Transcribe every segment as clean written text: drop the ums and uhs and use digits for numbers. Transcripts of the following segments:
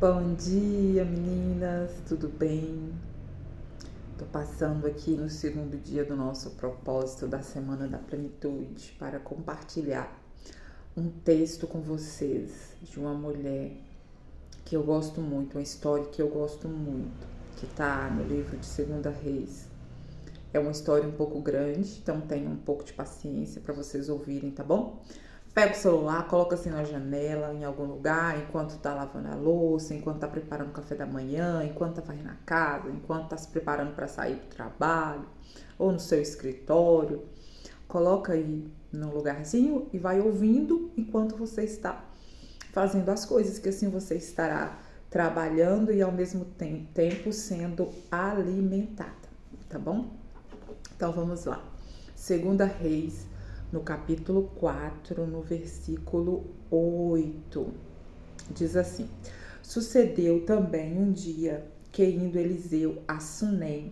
Bom dia, meninas, tudo bem? Tô passando aqui no segundo dia do nosso propósito da Semana da Plenitude para compartilhar um texto com vocês de uma mulher que eu gosto muito, uma história que eu gosto muito, que tá no livro de Segunda Reis. É uma história um pouco grande, então tenham um pouco de paciência para vocês ouvirem, tá bom? Pega o celular, coloca assim na janela, em algum lugar, enquanto tá lavando a louça, enquanto tá preparando o café da manhã, enquanto tá varrendo a casa, enquanto tá se preparando para sair pro trabalho, ou no seu escritório. Coloca aí num lugarzinho e vai ouvindo enquanto você está fazendo as coisas, que assim você estará trabalhando e ao mesmo tempo sendo alimentada, tá bom? Então vamos lá. Segunda Reis, no capítulo 4, no versículo 8, diz assim: Sucedeu também um dia que, indo Eliseu a Sunem,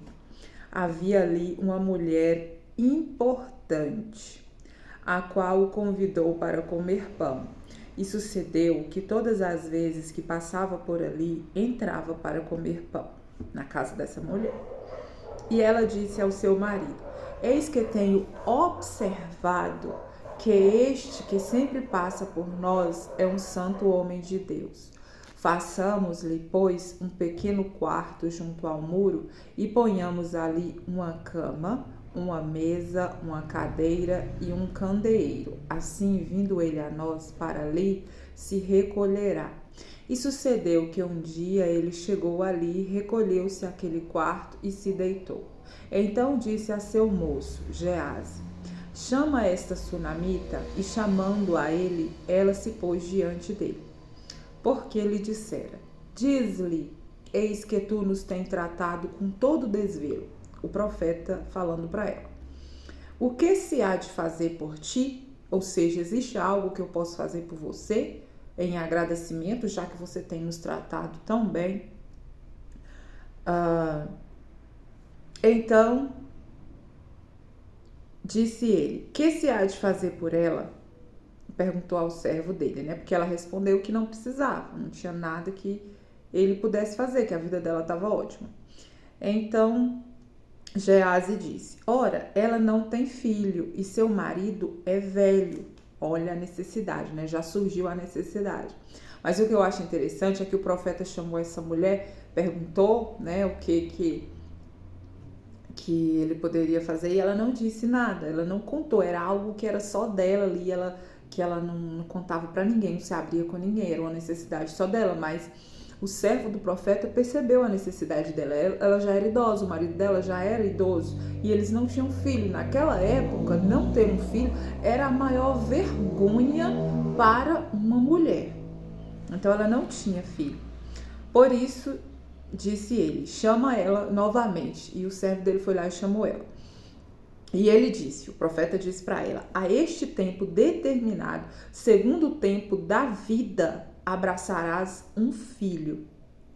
havia ali uma mulher importante, a qual o convidou para comer pão. E sucedeu que todas as vezes que passava por ali, entrava para comer pão na casa dessa mulher. E ela disse ao seu marido: Eis que tenho observado que este que sempre passa por nós é um santo homem de Deus. Façamos-lhe, pois, um pequeno quarto junto ao muro e ponhamos ali uma cama, uma mesa, uma cadeira e um candeeiro. Assim, vindo ele a nós para ali, se recolherá. E sucedeu que um dia ele chegou ali, recolheu-se àquele quarto e se deitou. Então disse a seu moço, Geazi: Chama esta sunamita. E chamando a ele, ela se pôs diante dele. Porque lhe dissera: Diz-lhe, eis que tu nos tens tratado com todo desvelo. O profeta falando para ela: O que se há de fazer por ti? Ou seja, existe algo que eu posso fazer por você em agradecimento, já que você tem nos tratado tão bem? Então disse ele: Que se há de fazer por ela? Perguntou ao servo dele, né? Porque ela respondeu que não precisava, não tinha nada que ele pudesse fazer, que a vida dela estava ótima. Então Geazi disse: Ora, ela não tem filho e seu marido é velho. Olha a necessidade, né? Já surgiu a necessidade. Mas o que eu acho interessante é que o profeta chamou essa mulher, perguntou, né, o que ele poderia fazer, e ela não disse nada, ela não contou, era algo que era só dela ali, que ela não contava para ninguém, não se abria com ninguém, era uma necessidade só dela. Mas o servo do profeta percebeu a necessidade dela, ela já era idosa, o marido dela já era idoso e eles não tinham filho. Naquela época, não ter um filho era a maior vergonha para uma mulher, então ela não tinha filho. Por isso disse ele: chama ela novamente. E o servo dele foi lá e chamou ela. E ele disse, o profeta disse para ela: a este tempo determinado, segundo o tempo da vida, abraçarás um filho.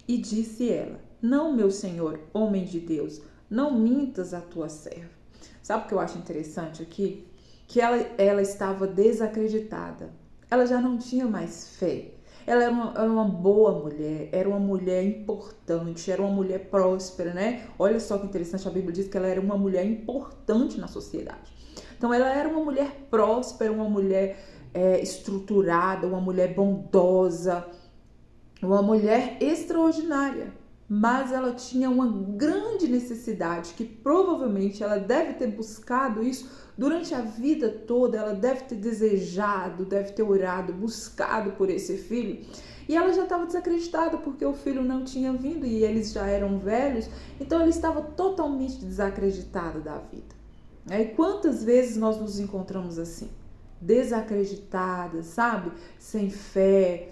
E disse ela: não, meu senhor, homem de Deus, não mintas a tua serva. Sabe o que eu acho interessante aqui? Que ela estava desacreditada. Ela já não tinha mais fé. Ela era uma boa mulher, era uma mulher importante, era uma mulher próspera, né? Olha só que interessante, a Bíblia diz que ela era uma mulher importante na sociedade. Então ela era uma mulher próspera, uma mulher estruturada, uma mulher bondosa, uma mulher extraordinária. Mas ela tinha uma grande necessidade, que provavelmente ela deve ter buscado isso durante a vida toda. Ela deve ter desejado, deve ter orado, buscado por esse filho. E ela já estava desacreditada porque o filho não tinha vindo e eles já eram velhos. Então ela estava totalmente desacreditada da vida. E quantas vezes nós nos encontramos assim? Desacreditadas, sabe? Sem fé,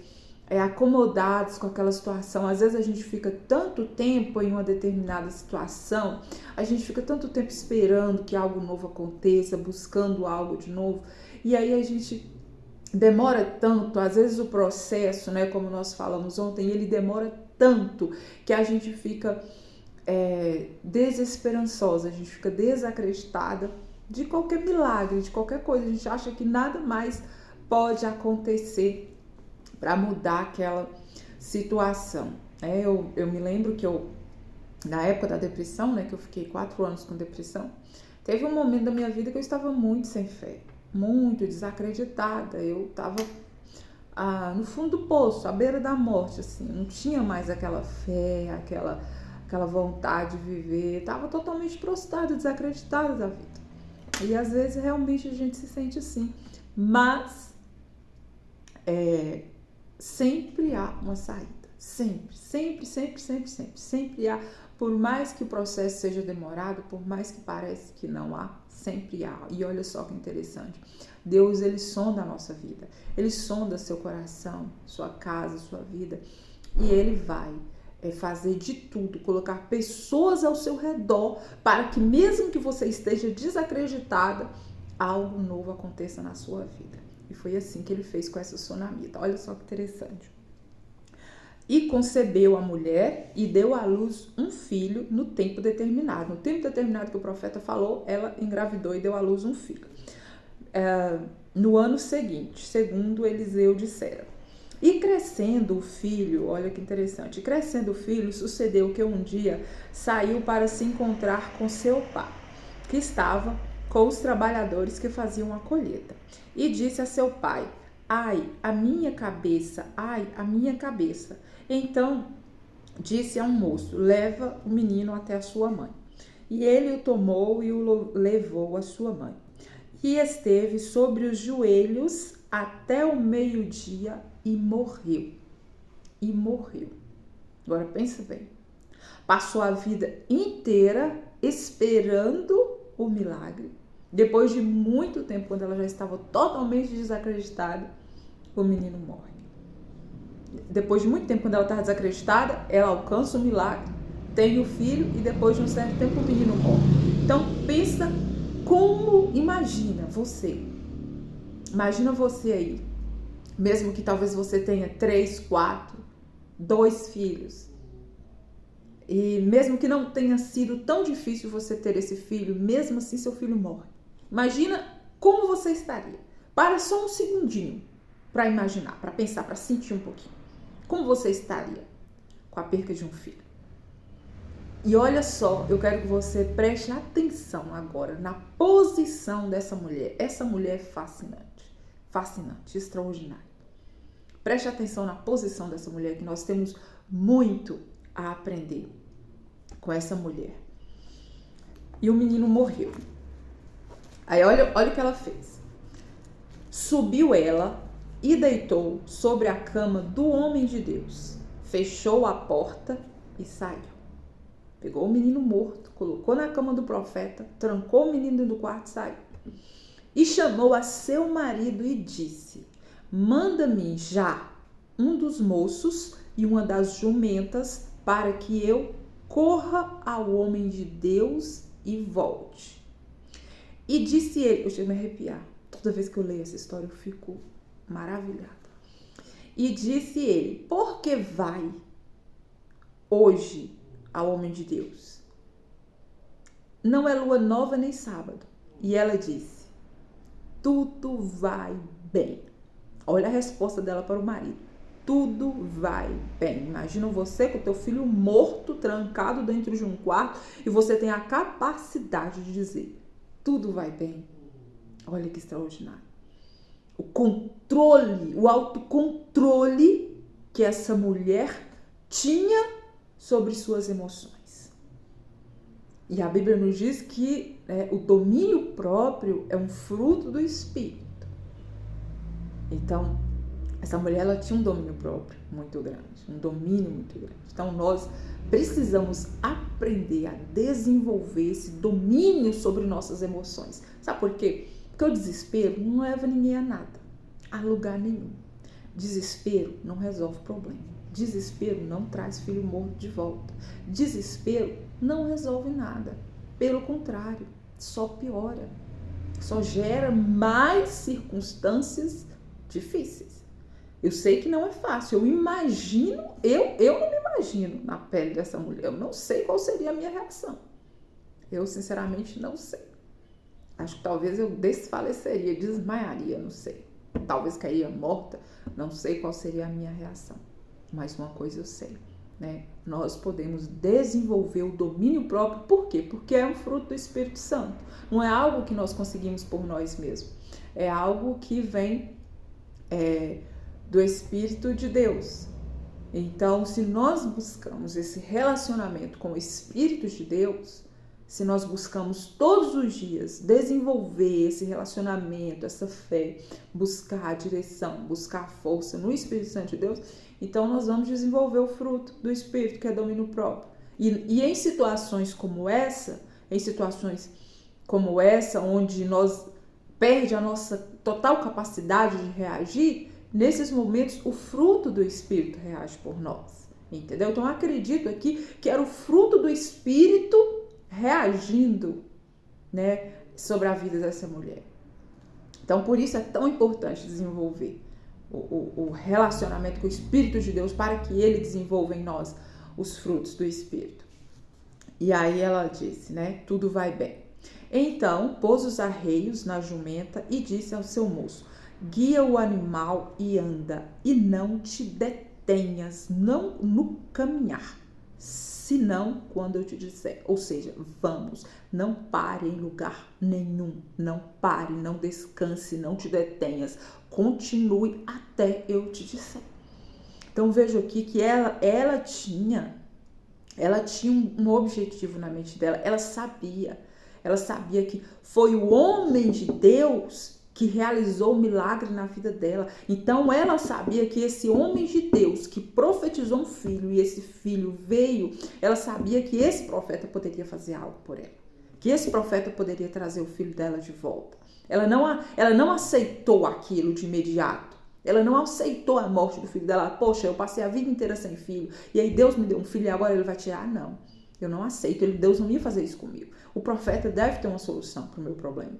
acomodados com aquela situação. Às vezes a gente fica tanto tempo em uma determinada situação, a gente fica tanto tempo esperando que algo novo aconteça, buscando algo de novo, e aí a gente demora tanto. Às vezes o processo, né, como nós falamos ontem, ele demora tanto que a gente fica desesperançosa, a gente fica desacreditada de qualquer milagre, de qualquer coisa. A gente acha que nada mais pode acontecer para mudar aquela situação. Eu me lembro que na época da depressão, né, que eu fiquei 4 anos com depressão, teve um momento da minha vida que eu estava muito sem fé, muito desacreditada. Eu estava no fundo do poço, à beira da morte, assim, não tinha mais aquela fé, aquela vontade de viver, estava totalmente prostrada, desacreditada da vida. E às vezes realmente a gente se sente assim, mas sempre há uma saída, sempre há, por mais que o processo seja demorado, por mais que pareça que não há, sempre há. E olha só que interessante, Deus, ele sonda a nossa vida, ele sonda seu coração, sua casa, sua vida, e ele vai fazer de tudo, colocar pessoas ao seu redor para que mesmo que você esteja desacreditada, algo novo aconteça na sua vida. E foi assim que ele fez com essa sunamita. Olha só que interessante. E concebeu a mulher e deu à luz um filho no tempo determinado. No tempo determinado que o profeta falou, ela engravidou e deu à luz um filho. No ano seguinte, segundo Eliseu dissera. E crescendo o filho, olha que interessante, crescendo o filho, sucedeu que um dia saiu para se encontrar com seu pai, que estava com os trabalhadores que faziam a colheita. E disse a seu pai: ai, a minha cabeça, ai, a minha cabeça. Então disse a um moço: leva o menino até a sua mãe. E ele o tomou e o levou à sua mãe. E esteve sobre os joelhos até o meio-dia e morreu. E morreu. Agora pensa bem. Passou a vida inteira esperando o milagre. Depois de muito tempo, quando ela já estava totalmente desacreditada, o menino morre. Depois de muito tempo, quando ela estava desacreditada, ela alcança o milagre, tem o filho e depois de um certo tempo o menino morre. Então pensa como, imagina você aí, mesmo que talvez você tenha 3, 4, 2 filhos, e mesmo que não tenha sido tão difícil você ter esse filho, mesmo assim seu filho morre. Imagina como você estaria. Para só um segundinho para imaginar, para pensar, para sentir um pouquinho. Como você estaria com a perca de um filho? E olha só, eu quero que você preste atenção agora na posição dessa mulher. Essa mulher é fascinante, extraordinária. Preste atenção na posição dessa mulher, que nós temos muito a aprender com essa mulher. E o menino morreu. Aí olha o que ela fez. Subiu ela e deitou sobre a cama do homem de Deus. Fechou a porta e saiu. Pegou o menino morto, colocou na cama do profeta, trancou o menino dentro do quarto e saiu. E chamou a seu marido e disse: manda-me já um dos moços e uma das jumentas para que eu corra ao homem de Deus e volte. E disse ele, eu chego a me arrepiar, toda vez que eu leio essa história eu fico maravilhada. E disse ele: por que vai hoje ao homem de Deus? Não é lua nova nem sábado. E ela disse: tudo vai bem. Olha a resposta dela para o marido: tudo vai bem. Imagina você com o teu filho morto, trancado dentro de um quarto, e você tem a capacidade de dizer: tudo vai bem. Olha que extraordinário. O controle, o autocontrole que essa mulher tinha sobre suas emoções. E a Bíblia nos diz que o domínio próprio é um fruto do Espírito. Então, essa mulher, ela tinha um domínio próprio muito grande, um domínio muito grande. Então, nós precisamos aprender a desenvolver esse domínio sobre nossas emoções. Sabe por quê? Porque o desespero não leva ninguém a nada, a lugar nenhum. Desespero não resolve problema. Desespero não traz filho morto de volta. Desespero não resolve nada. Pelo contrário, só piora. Só gera mais circunstâncias difíceis. Eu sei que não é fácil. Eu imagino, eu não me imagino na pele dessa mulher. Eu não sei qual seria a minha reação. Eu, sinceramente, não sei. Acho que talvez eu desfaleceria, desmaiaria, não sei. Talvez cairia morta, não sei qual seria a minha reação. Mas uma coisa eu sei, né? Nós podemos desenvolver o domínio próprio. Por quê? Porque é um fruto do Espírito Santo. Não é algo que nós conseguimos por nós mesmos. É algo que vem do Espírito de Deus. Então, se nós buscamos esse relacionamento com o Espírito de Deus, se nós buscamos todos os dias desenvolver esse relacionamento, essa fé, buscar a direção, buscar a força no Espírito Santo de Deus, então nós vamos desenvolver o fruto do Espírito, que é domínio próprio. E em situações como essa, onde nós perde a nossa total capacidade de reagir, nesses momentos o fruto do Espírito reage por nós, entendeu? Então eu acredito aqui que era o fruto do Espírito reagindo, né, sobre a vida dessa mulher. Então por isso é tão importante desenvolver o relacionamento com o Espírito de Deus, para que ele desenvolva em nós os frutos do Espírito. E aí ela disse, né, tudo vai bem. Então pôs os arreios na jumenta e disse ao seu moço: guia o animal e anda, e não te detenhas não no caminhar, senão quando eu te disser. Ou seja, vamos, não pare em lugar nenhum, não pare, não descanse, não te detenhas, continue até eu te disser. Então vejo aqui que ela tinha um objetivo na mente dela. Ela sabia que foi o homem de Deus que realizou o milagre na vida dela. Então ela sabia que esse homem de Deus que profetizou um filho e esse filho veio, ela sabia que esse profeta poderia fazer algo por ela, que esse profeta poderia trazer o filho dela de volta. Ela não aceitou aquilo de imediato. Ela não aceitou a morte do filho dela. Poxa, eu passei a vida inteira sem filho, e aí Deus me deu um filho e agora ele vai tirar? Não, eu não aceito. Deus não ia fazer isso comigo. O profeta deve ter uma solução para o meu problema.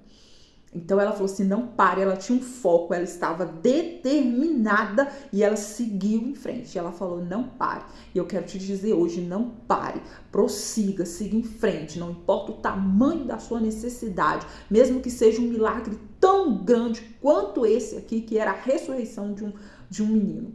Então ela falou assim, não pare. Ela tinha um foco, ela estava determinada e ela seguiu em frente. Ela falou, não pare. E eu quero te dizer hoje, não pare, prossiga, siga em frente. Não importa o tamanho da sua necessidade, mesmo que seja um milagre tão grande quanto esse aqui, que era a ressurreição de um menino.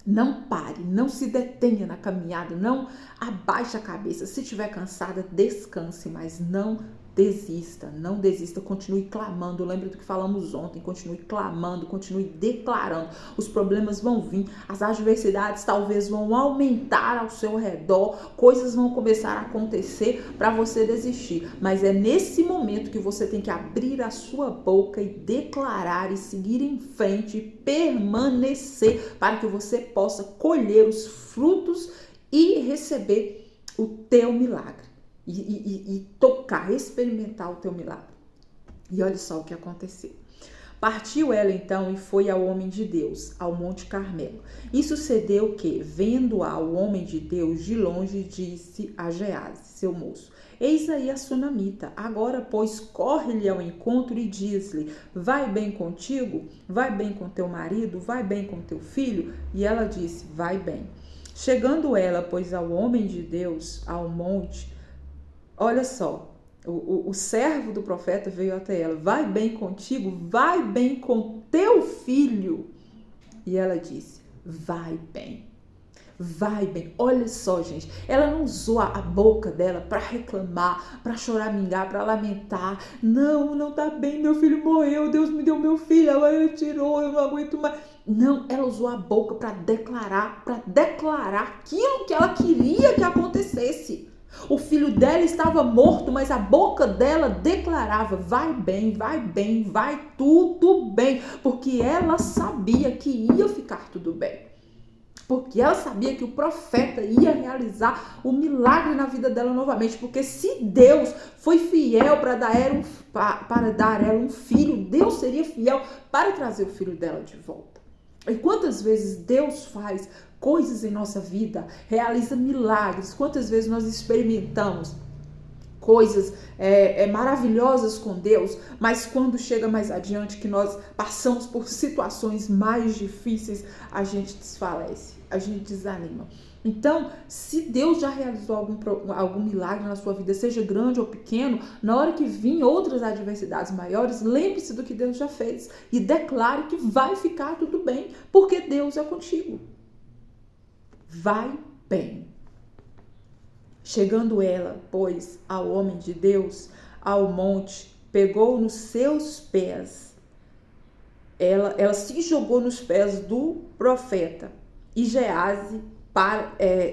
Não pare, não se detenha na caminhada, não abaixe a cabeça. Se estiver cansada, descanse, mas não desista, continue clamando. Lembra do que falamos ontem, continue clamando, continue declarando. Os problemas vão vir, as adversidades talvez vão aumentar ao seu redor, coisas vão começar a acontecer para você desistir, mas é nesse momento que você tem que abrir a sua boca e declarar e seguir em frente, permanecer, para que você possa colher os frutos e receber o teu milagre. E tocar, experimentar o teu milagre. E olha só o que aconteceu. Partiu ela então e foi ao homem de Deus, ao Monte Carmelo. E sucedeu que, vendo-a o homem de Deus de longe, disse a Gease, seu moço: eis aí a sunamita. Agora, pois, corre-lhe ao encontro e diz-lhe: vai bem contigo? Vai bem com teu marido? Vai bem com teu filho? E ela disse: vai bem. Chegando ela, pois, ao homem de Deus, ao monte, olha só, o servo do profeta veio até ela: vai bem contigo, vai bem com teu filho. E ela disse: vai bem, vai bem. Olha só, gente, ela não usou a boca dela para reclamar, para choramingar, para lamentar. Não tá bem, meu filho morreu, Deus me deu meu filho, agora ele tirou, eu não aguento mais. Não, ela usou a boca para declarar aquilo que ela queria que acontecesse. O filho dela estava morto, mas a boca dela declarava: vai bem, vai tudo bem. Porque ela sabia que ia ficar tudo bem. Porque ela sabia que o profeta ia realizar o milagre na vida dela novamente. Porque se Deus foi fiel para dar ela um filho, Deus seria fiel para trazer o filho dela de volta. E quantas vezes Deus faz coisas em nossa vida, realiza milagres, quantas vezes nós experimentamos coisas maravilhosas com Deus, mas quando chega mais adiante, que nós passamos por situações mais difíceis, a gente desfalece, a gente desanima. Então, se Deus já realizou algum milagre na sua vida, seja grande ou pequeno, na hora que vir outras adversidades maiores, lembre-se do que Deus já fez e declare que vai ficar tudo bem, porque Deus é contigo. vai bem. Chegando ela, pois, ao homem de Deus, ao monte, pegou nos seus pés. Ela se jogou nos pés do profeta. E Geazi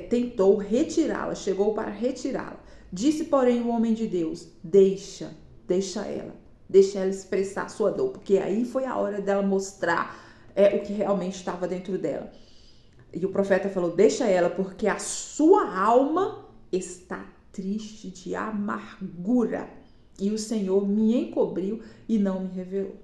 tentou retirá-la, chegou para retirá-la. Disse, porém, o homem de Deus, deixa ela expressar sua dor, porque aí foi a hora dela mostrar o que realmente estava dentro dela. E o profeta falou, deixa ela, porque a sua alma está triste de amargura, e o Senhor me encobriu e não me revelou.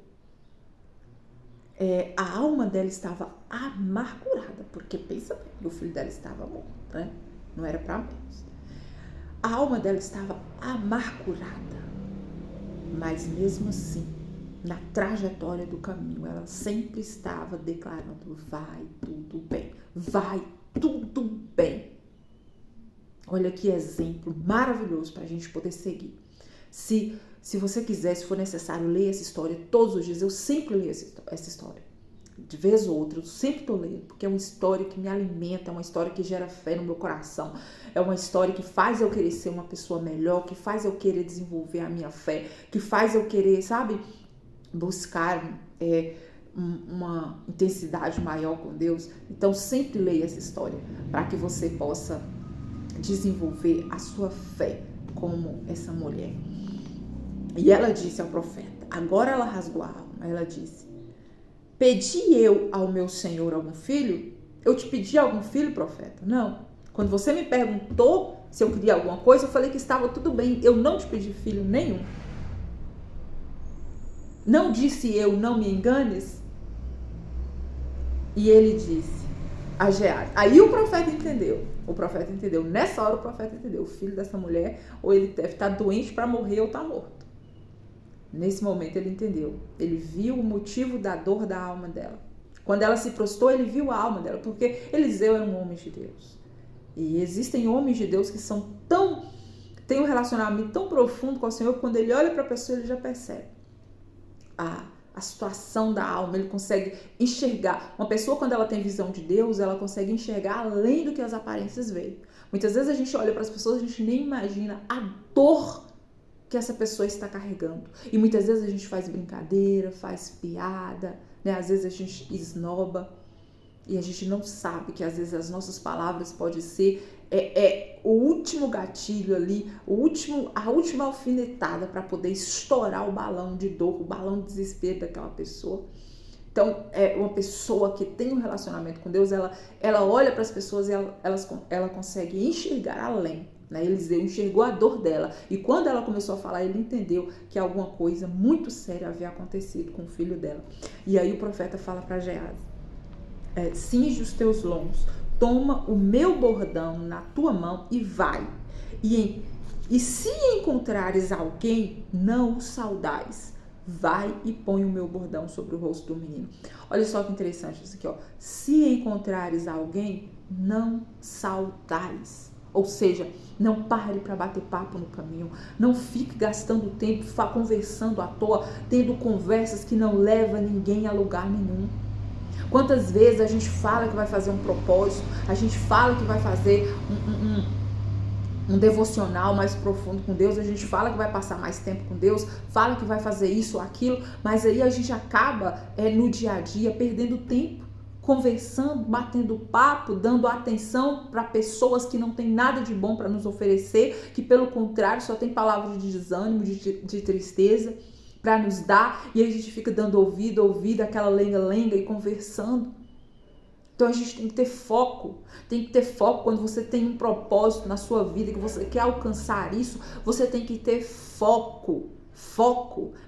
A alma dela estava amargurada, porque pensa bem, o filho dela estava morto, né? Não era para menos. A alma dela estava amargurada, mas mesmo assim, na trajetória do caminho, ela sempre estava declarando, vai tudo bem, vai tudo bem. Olha que exemplo maravilhoso para a gente poder seguir. Se você quiser, se for necessário, leia essa história todos os dias. Eu sempre leio essa história. De vez ou outra, eu sempre estou lendo, porque é uma história que me alimenta, é uma história que gera fé no meu coração, é uma história que faz eu querer ser uma pessoa melhor, que faz eu querer desenvolver a minha fé, que faz eu querer, sabe, buscar uma intensidade maior com Deus. Então, sempre leia essa história, para que você possa desenvolver a sua fé como essa mulher. E ela disse ao profeta, agora ela rasgou a alma, ela disse, pedi eu ao meu senhor algum filho? Eu te pedi algum filho, profeta? Não. Quando você me perguntou se eu queria alguma coisa, eu falei que estava tudo bem, eu não te pedi filho nenhum. Não disse eu, não me enganes? E ele disse a Geazi. Aí o profeta entendeu. Nessa hora o profeta entendeu. O filho dessa mulher, ou ele deve estar doente para morrer ou está morto. Nesse momento ele entendeu. Ele viu o motivo da dor da alma dela. Quando ela se prostrou, ele viu a alma dela, porque Eliseu era um homem de Deus. E existem homens de Deus que têm um relacionamento tão profundo com o Senhor, que quando ele olha para a pessoa, ele já percebe a situação da alma, ele consegue enxergar. Uma pessoa, quando ela tem visão de Deus, ela consegue enxergar além do que as aparências veem. Muitas vezes a gente olha para as pessoas, a gente nem imagina a dor que essa pessoa está carregando. E muitas vezes a gente faz brincadeira, faz piada, né? Às vezes a gente esnoba e a gente não sabe que às vezes as nossas palavras podem ser o último gatilho ali, a última alfinetada para poder estourar o balão de dor, o balão de desespero daquela pessoa. Então, uma pessoa que tem um relacionamento com Deus, ela olha para as pessoas e ela consegue enxergar além. Né? Eliseu enxergou a dor dela, e quando ela começou a falar, ele entendeu que alguma coisa muito séria havia acontecido com o filho dela. E aí o profeta fala para Geazi, cinge os teus lombos, toma o meu bordão na tua mão e vai. E se encontrares alguém, não o saudais. Vai e põe o meu bordão sobre o rosto do menino. Olha só que interessante isso aqui, ó. Se encontrares alguém, não saudais. Ou seja, não pare para bater papo no caminho. Não fique gastando tempo conversando à toa, tendo conversas que não levam ninguém a lugar nenhum. Quantas vezes a gente fala que vai fazer um propósito, a gente fala que vai fazer um devocional mais profundo com Deus, a gente fala que vai passar mais tempo com Deus, fala que vai fazer isso ou aquilo, mas aí a gente acaba no dia a dia perdendo tempo, conversando, batendo papo, dando atenção para pessoas que não têm nada de bom para nos oferecer, que pelo contrário só tem palavras de desânimo, de tristeza para nos dar, e a gente fica dando ouvido, aquela lenga-lenga e conversando. Então a gente tem que ter foco quando você tem um propósito na sua vida, que você quer alcançar isso, você tem que ter foco,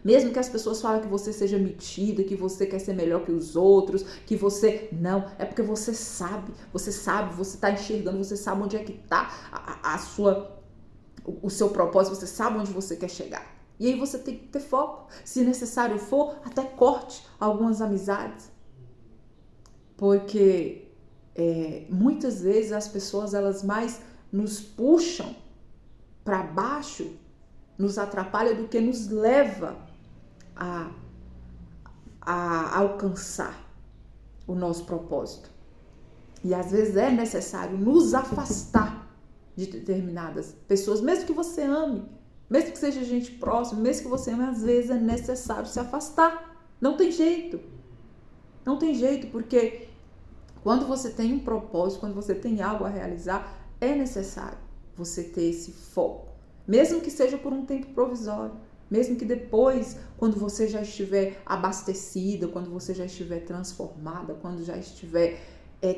mesmo que as pessoas falem que você seja metida, que você quer ser melhor que os outros, que você, não, é porque você sabe, você está enxergando, você sabe onde é que está o seu propósito, você sabe onde você quer chegar. E aí você tem que ter foco. Se necessário for, até corte algumas amizades. Porque muitas vezes as pessoas, elas mais nos puxam para baixo, nos atrapalham do que nos leva a alcançar o nosso propósito. E às vezes é necessário nos afastar de determinadas pessoas, mesmo que você ame, mesmo que seja gente próxima, mesmo que você ame, às vezes é necessário se afastar. Não tem jeito. Não tem jeito, porque quando você tem um propósito, quando você tem algo a realizar, é necessário você ter esse foco. Mesmo que seja por um tempo provisório. Mesmo que depois, quando você já estiver abastecida, quando você já estiver transformada, quando já estiver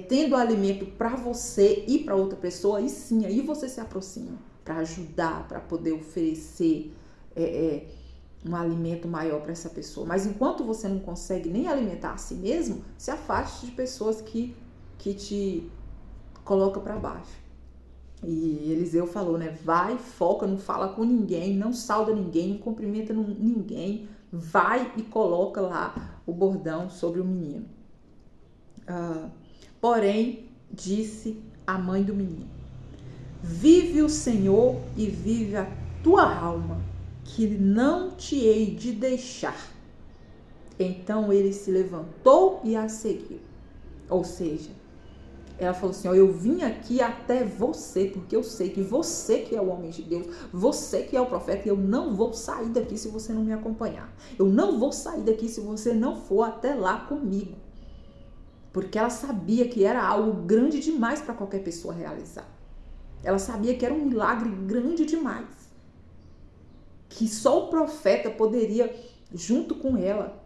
tendo alimento para você e para outra pessoa, aí sim, aí você se aproxima para ajudar, para poder oferecer um alimento maior para essa pessoa. Mas enquanto você não consegue nem alimentar a si mesmo, se afaste de pessoas que te colocam para baixo. E Eliseu falou, né? Vai, foca, não fala com ninguém, não sauda ninguém, não cumprimenta ninguém. Vai e coloca lá o bordão sobre o menino. Porém, disse a mãe do menino: vive o Senhor e vive a tua alma, que não te hei de deixar. Então ele se levantou e a seguiu. Ou seja, ela falou assim, eu vim aqui até você, porque eu sei que você que é o homem de Deus, você que é o profeta, e eu não vou sair daqui se você não me acompanhar. Eu não vou sair daqui se você não for até lá comigo. Porque ela sabia que era algo grande demais para qualquer pessoa realizar. Ela sabia que era um milagre grande demais. Que só o profeta poderia, junto com ela,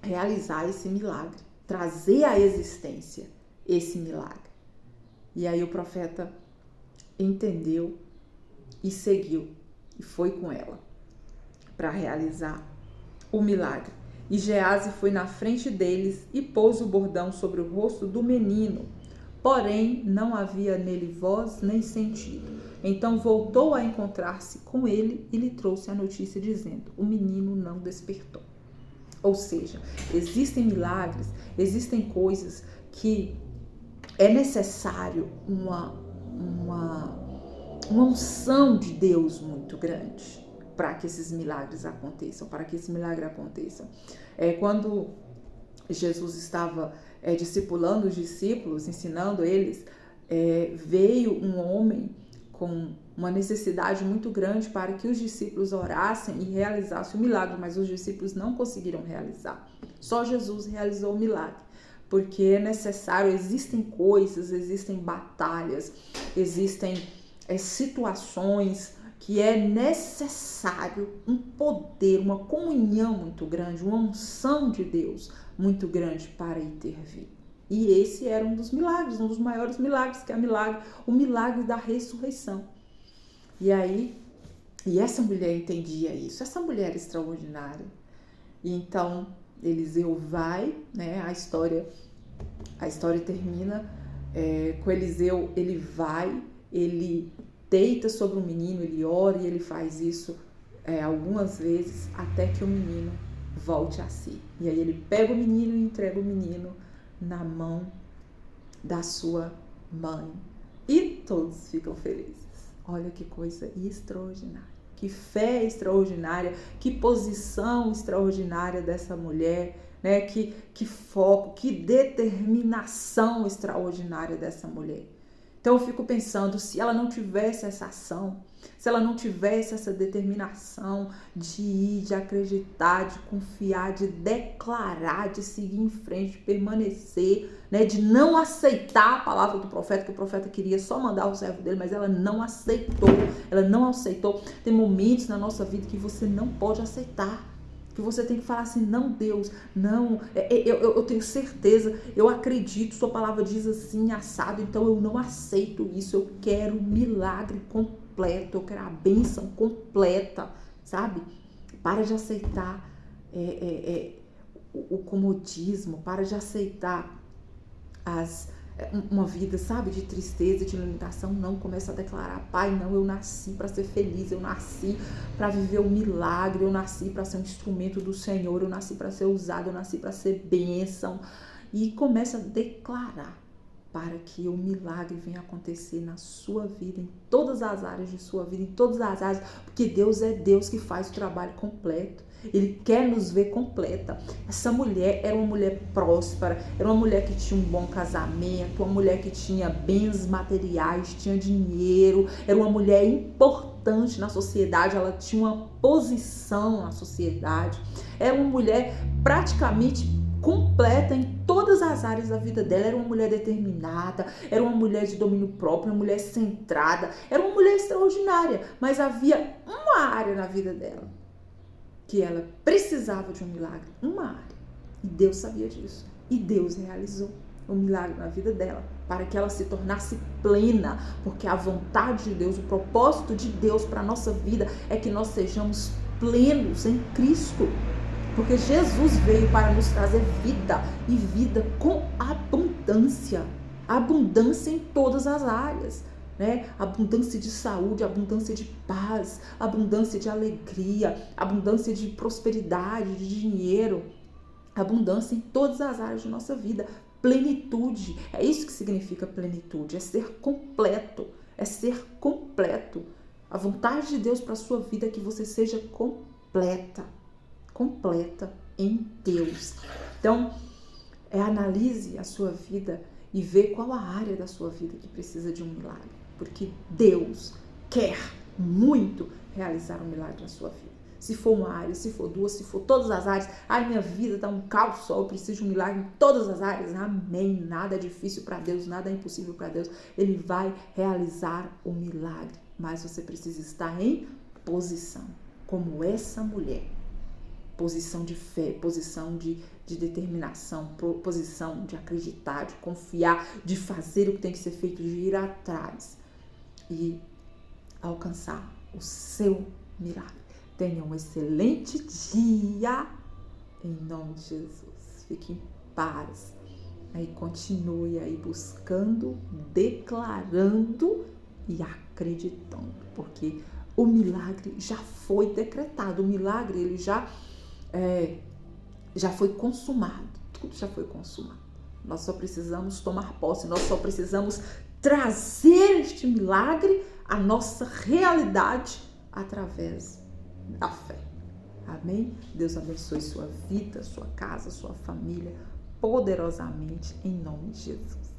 realizar esse milagre. Trazer à existência esse milagre. E aí o profeta entendeu e seguiu. E foi com ela para realizar o milagre. E Gease foi na frente deles e pôs o bordão sobre o rosto do menino. Porém, não havia nele voz nem sentido. Então voltou a encontrar-se com ele e lhe trouxe a notícia dizendo: o menino não despertou. Ou seja, existem milagres, existem coisas que é necessário uma unção de Deus muito grande para que esses milagres aconteçam, para que esse milagre aconteça. Quando Jesus estava discipulando os discípulos, ensinando eles, veio um homem com uma necessidade muito grande para que os discípulos orassem e realizassem o milagre, mas os discípulos não conseguiram realizar. Só Jesus realizou o milagre. Porque é necessário, existem coisas, existem batalhas, existem situações que é necessário um poder, uma comunhão muito grande, uma unção de Deus muito grande para intervir. E esse era um dos milagres, um dos maiores milagres, que é o milagre da ressurreição. E essa mulher entendia isso, essa mulher extraordinária. E então Eliseu vai, né? A história termina com Eliseu, ele vai, ele deita sobre o menino, ele ora e ele faz isso algumas vezes até que o menino volte a si. E aí ele pega o menino e entrega o menino na mão da sua mãe. E todos ficam felizes. Olha que coisa extraordinária. Que fé extraordinária, que posição extraordinária dessa mulher, né? Que foco, que determinação extraordinária dessa mulher. Então eu fico pensando, se ela não tivesse essa ação, se ela não tivesse essa determinação de ir, de acreditar, de confiar, de declarar, de seguir em frente, de permanecer, né, de não aceitar a palavra do profeta, que o profeta queria só mandar o servo dele, mas ela não aceitou, Tem momentos na nossa vida que você não pode aceitar, que você tem que falar assim, não, Deus, não, eu tenho certeza, eu acredito, sua palavra diz assim, assado, então eu não aceito isso, eu quero milagre completo, eu quero a bênção completa, sabe? Para de aceitar o comodismo, para de aceitar uma vida, sabe, de tristeza, de limitação. Não, começa a declarar, Pai, não, eu nasci para ser feliz, eu nasci para viver o milagre, eu nasci para ser um instrumento do Senhor, eu nasci para ser usado, eu nasci para ser bênção. E começa a declarar, para que o milagre venha acontecer na sua vida, em todas as áreas de sua vida, em todas as áreas, porque Deus é Deus que faz o trabalho completo. Ele quer nos ver completa. Essa mulher era uma mulher próspera, era uma mulher que tinha um bom casamento, uma mulher que tinha bens materiais, tinha dinheiro, era uma mulher importante na sociedade, ela tinha uma posição na sociedade, era uma mulher praticamente completa em todas as áreas da vida dela. Era uma mulher determinada, era uma mulher de domínio próprio, uma mulher centrada, era uma mulher extraordinária, mas havia uma área na vida dela que ela precisava de um milagre, uma área, e Deus sabia disso, e Deus realizou um milagre na vida dela, para que ela se tornasse plena, porque a vontade de Deus, o propósito de Deus para a nossa vida é que nós sejamos plenos em Cristo, porque Jesus veio para nos trazer vida, e vida com abundância, abundância em todas as áreas, né? Abundância de saúde, abundância de paz, abundância de alegria, abundância de prosperidade, de dinheiro, abundância em todas as áreas de nossa vida, plenitude. É isso que significa plenitude, é ser completo, é ser completo. A vontade de Deus para a sua vida é que você seja completa em Deus. Então, analise a sua vida e vê qual a área da sua vida que precisa de um milagre, porque Deus quer muito realizar um milagre na sua vida. Se for uma área, se for duas, se for todas as áreas, minha vida tá um caos só, eu preciso de um milagre em todas as áreas, amém, nada é difícil para Deus, nada é impossível para Deus, Ele vai realizar o milagre, mas você precisa estar em posição, como essa mulher, posição de fé, posição de determinação, posição de acreditar, de confiar, de fazer o que tem que ser feito, de ir atrás e alcançar o seu milagre. Tenha um excelente dia, em nome de Jesus. Fique em paz. Aí continue aí buscando, declarando e acreditando, porque o milagre já foi decretado, o milagre ele já foi consumado, tudo já foi consumado. Nós só precisamos tomar posse, nós só precisamos trazer este milagre à nossa realidade através da fé. Amém? Deus abençoe sua vida, sua casa, sua família, poderosamente, em nome de Jesus.